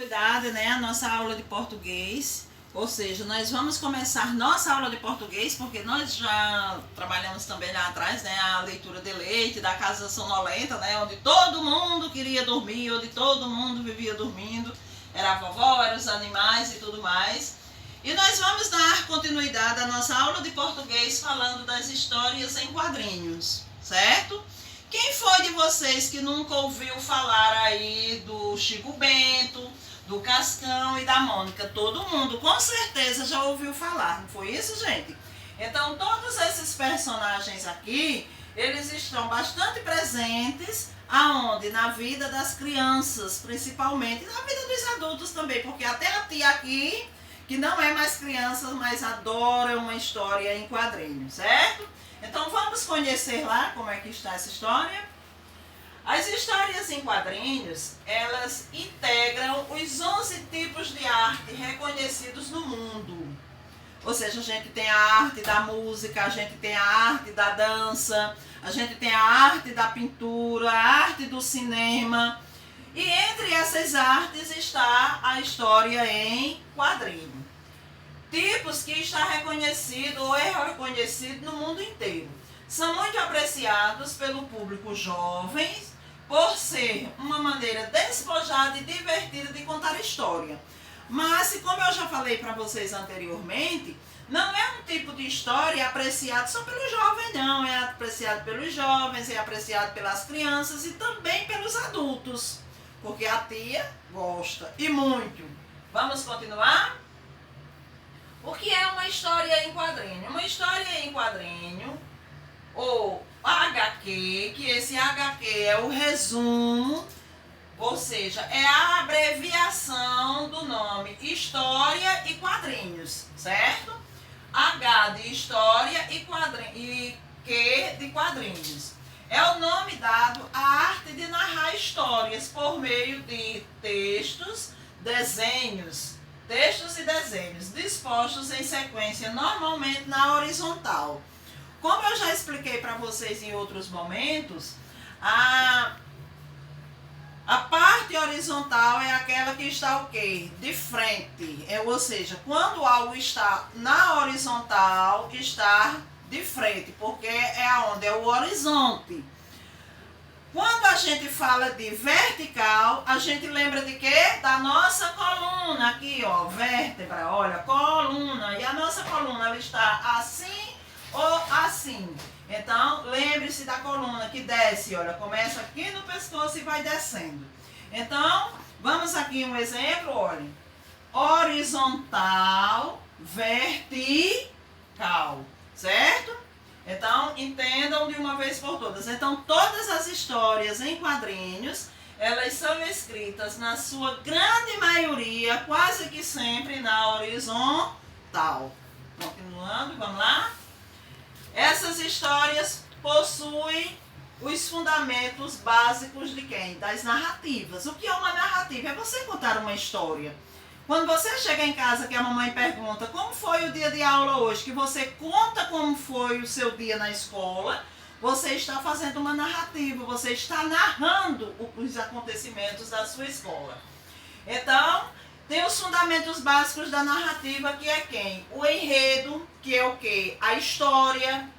continuidade, né, a nossa aula de português. Ou seja, nós vamos começar nossa aula de português, porque nós já trabalhamos também lá atrás, né, a leitura de leite, da casa sonolenta, né, onde todo mundo queria dormir, onde todo mundo vivia dormindo. Era a vovó, eram os animais e tudo mais. E nós vamos dar continuidade à nossa aula de português falando das histórias em quadrinhos, certo? Quem foi de vocês que nunca ouviu falar aí do Chico Bento, do Cascão e da Mônica? Todo mundo com certeza já ouviu falar, não foi isso, gente? Então todos esses personagens aqui, eles estão bastante presentes aonde? Na vida das crianças, principalmente, e na vida dos adultos também, porque até a tia aqui, que não é mais criança, mas adora uma história em quadrinhos, certo? Então vamos conhecer lá como é que está essa história. As histórias em quadrinhos, elas integram os 11 tipos de arte reconhecidos no mundo. Ou seja, a gente tem a arte da música, a gente tem a arte da dança, a gente tem a arte da pintura, a arte do cinema. E entre essas artes está a história em quadrinho. Tipos que está reconhecido ou é reconhecido no mundo inteiro. São muito apreciados pelo público jovem por ser uma maneira despojada e divertida de contar história. Mas, como eu já falei para vocês anteriormente, não é um tipo de história apreciado só pelos jovens, não. É apreciado pelos jovens, é apreciado pelas crianças e também pelos adultos. Porque a tia gosta, e muito. Vamos continuar? O que é uma história em quadrinho? Uma história em quadrinho, ou HQ, que esse HQ é o resumo, ou seja, é a abreviação do nome História e Quadrinhos, certo? H de História e Q de Quadrinhos. É o nome dado à arte de narrar histórias por meio de textos e desenhos dispostos em sequência, normalmente na horizontal. Como eu já expliquei para vocês em outros momentos, a parte horizontal é aquela que está o quê? De frente. Ou seja, quando algo está na horizontal, está de frente, porque é aonde? É o horizonte. Quando a gente fala de vertical, a gente lembra de quê? Da nossa coluna, aqui ó, vértebra, olha, coluna. E a nossa coluna, ela está assim ou assim. Então, lembre-se da coluna que desce, olha, começa aqui no pescoço e vai descendo. Então, vamos aqui um exemplo, olha. Horizontal, vertical, certo? Então, entendam de uma vez por todas. Então, todas as histórias em quadrinhos, elas são escritas na sua grande maioria, quase que sempre na horizontal. Continuando, vamos lá? Essas histórias possuem os fundamentos básicos de quem? Das narrativas. O que é uma narrativa? É você contar uma história. Quando você chega em casa que a mamãe pergunta como foi o dia de aula hoje, que você conta como foi o seu dia na escola, você está fazendo uma narrativa, você está narrando os acontecimentos da sua escola. Então, tem os fundamentos básicos da narrativa, que é quem? O enredo, que é o quê? A história.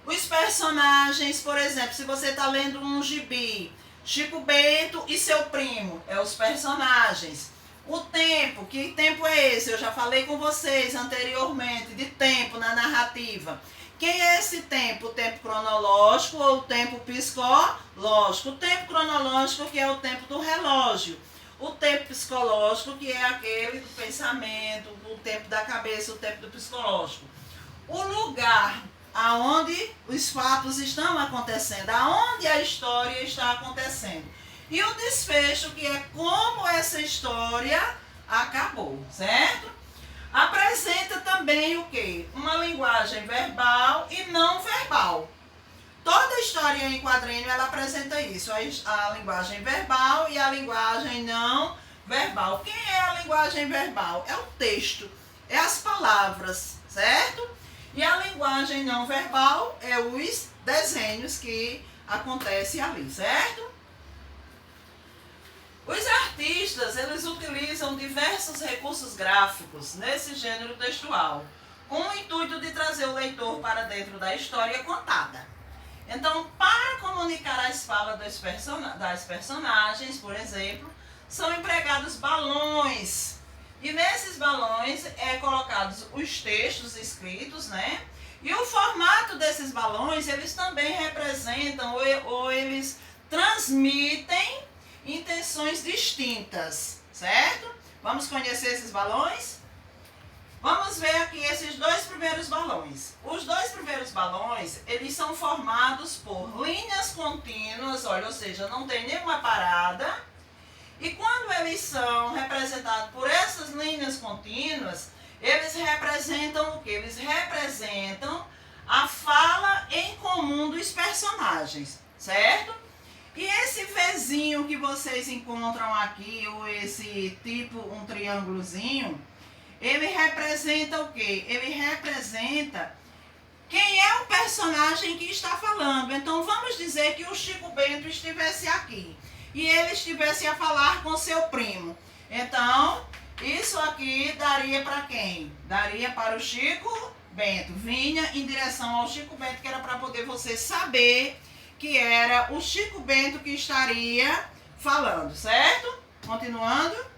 Os personagens, por exemplo, se você está lendo um gibi, Chico Bento e seu primo, é os personagens. O tempo, que tempo é esse? Eu já falei com vocês anteriormente, de tempo na narrativa. Quem é esse tempo? O tempo cronológico ou o tempo psicológico? O tempo cronológico, que é o tempo do relógio. O tempo psicológico, que é aquele do pensamento, o tempo da cabeça, o tempo do psicológico. O lugar aonde os fatos estão acontecendo, aonde a história está acontecendo. E o desfecho, que é como essa história acabou, certo? Apresenta também o quê? Uma linguagem verbal e não verbal. Toda história em quadrinho, ela apresenta isso, a linguagem verbal e a linguagem não verbal. Quem é a linguagem verbal? É o texto, é as palavras, certo? E a linguagem não verbal é os desenhos que acontecem ali, certo? Os artistas, eles utilizam diversos recursos gráficos nesse gênero textual, com o intuito de trazer o leitor para dentro da história contada. Então, para comunicar as falas das personagens, por exemplo, são empregados balões. E nesses balões colocados os textos escritos, né? E o formato desses balões, eles também representam ou eles transmitem intenções distintas, certo? Vamos conhecer esses balões? Vamos ver aqui esses dois primeiros balões. Os dois primeiros balões, eles são formados por linhas contínuas, olha, ou seja, não tem nenhuma parada. E quando eles são representados por essas linhas contínuas, eles representam o quê? Eles representam a fala em comum dos personagens, certo? E esse Vzinho que vocês encontram aqui, ou esse tipo, um triângulozinho, ele representa o quê? Ele representa quem é o personagem que está falando. Então, vamos dizer que o Chico Bento estivesse aqui e ele estivesse a falar com seu primo. Então, isso aqui daria para quem? Daria para o Chico Bento. Vinha em direção ao Chico Bento, que era para poder você saber que era o Chico Bento que estaria falando, certo? Continuando.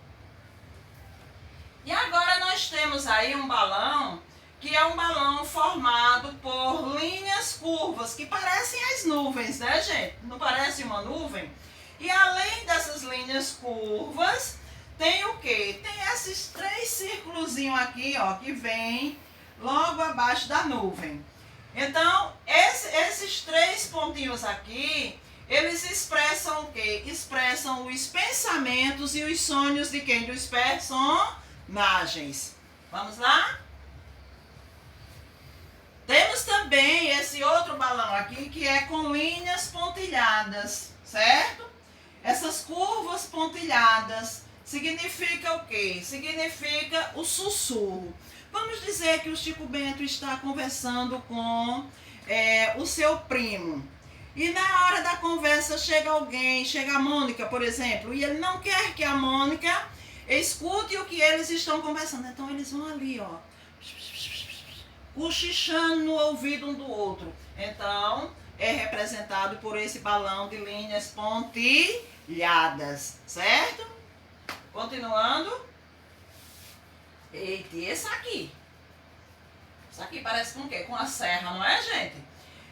E agora nós temos aí um balão, que é um balão formado por linhas curvas, que parecem as nuvens, né, gente? Não parece uma nuvem? E além dessas linhas curvas, tem o quê? Tem esses três círculozinhos aqui, ó, que vem logo abaixo da nuvem. Então, esses três pontinhos aqui, eles expressam o quê? Expressam os pensamentos e os sonhos de quem? Dos personagens. Vamos lá? Temos também esse outro balão aqui, que é com linhas pontilhadas, certo? Essas curvas pontilhadas significa o quê? Significa o sussurro. Vamos dizer que o Chico Bento está conversando com o seu primo. E na hora da conversa chega alguém, chega a Mônica, por exemplo, e ele não quer que a Mônica escute o que eles estão conversando. Então eles vão ali, ó, cochichando no ouvido um do outro. Então, é representado por esse balão de linhas pontilhadas, certo? Continuando. Eita, e esse aqui? Isso aqui parece com o quê? Com a serra, não é, gente?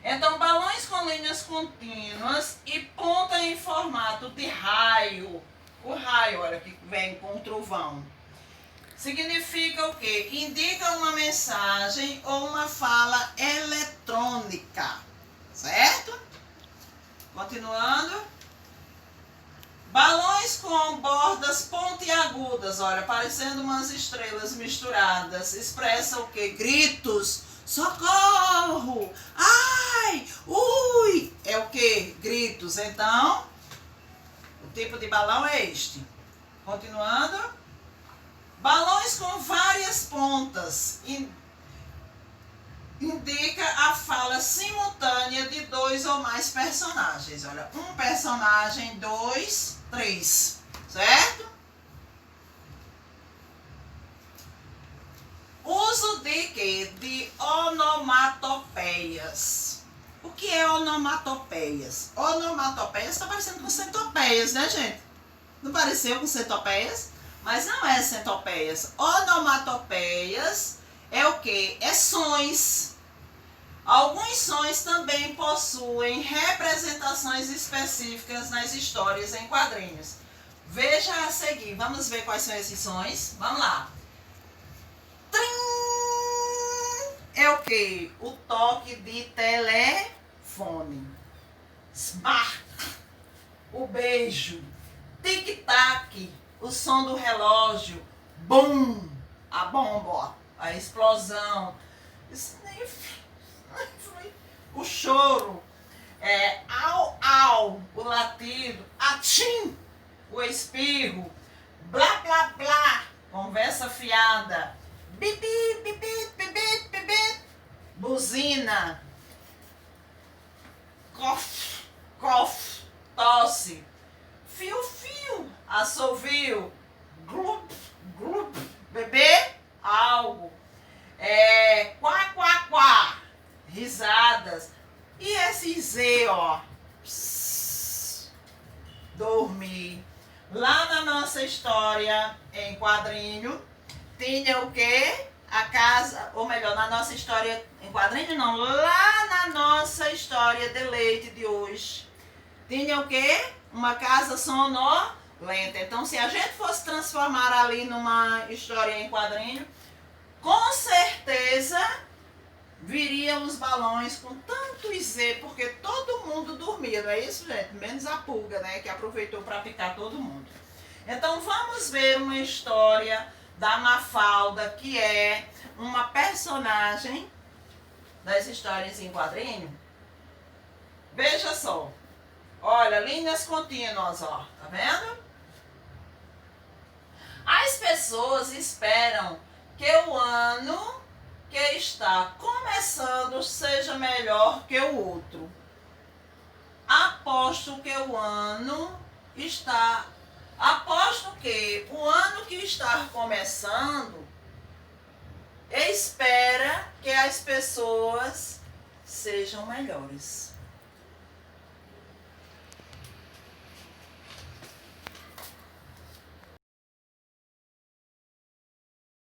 Então, balões com linhas contínuas e ponta em formato de raio. O raio, olha, que vem com o trovão. Significa o quê? Indica uma mensagem ou uma fala eletrônica, certo? Continuando. Balões com bordas pontiagudas, olha, parecendo umas estrelas misturadas, expressa o quê? Gritos, socorro, ai, ui, é o quê? Gritos. Então, o tipo de balão é este. Continuando. Balões com várias pontas, indica a fala simultânea de dois ou mais personagens. Olha, um personagem, dois, três, certo? Uso de quê? De onomatopeias. O que é onomatopeias? Onomatopeias está parecendo com centopeias, né, gente? Não pareceu com centopeias? Mas não é centopeias. Onomatopeias é o quê? É sons. Alguns sons também possuem representações específicas nas histórias em quadrinhos. Veja a seguir. Vamos ver quais são esses sons. Vamos lá. Trim! É o quê? O toque de telefone. Smack! O beijo. Tic-tac! O som do relógio. Bum! A bomba. A explosão. Isso nem foi. O choro. Au, au. O latido. Atim! O espirro. Blá, blá, blá. Conversa fiada. Bibi, bibi, bibi, bibi. Buzina. Cof, cof. Tosse. Fio, fio. Assovio, glup, glup. Beber algo. Quá, quá, quá. Risadas. E esse Z, ó. Psss, dormir. Lá na nossa história em quadrinho, tinha o quê? A casa, ou melhor, na nossa história em quadrinho não, lá na nossa história de leite de hoje, tinha o quê? Uma casa sonolenta. Então, se a gente fosse transformar ali numa história em quadrinho, com certeza viriam os balões com tanto Z, porque todo mundo dormia, não é isso, gente? Menos a pulga, né? Que aproveitou para picar todo mundo. Então, vamos ver uma história da Mafalda, que é uma personagem das histórias em quadrinho. Veja só. Olha, linhas contínuas, ó. Tá vendo? As pessoas esperam que o ano que está começando seja melhor que o outro. Aposto que o ano que está começando espera que as pessoas sejam melhores.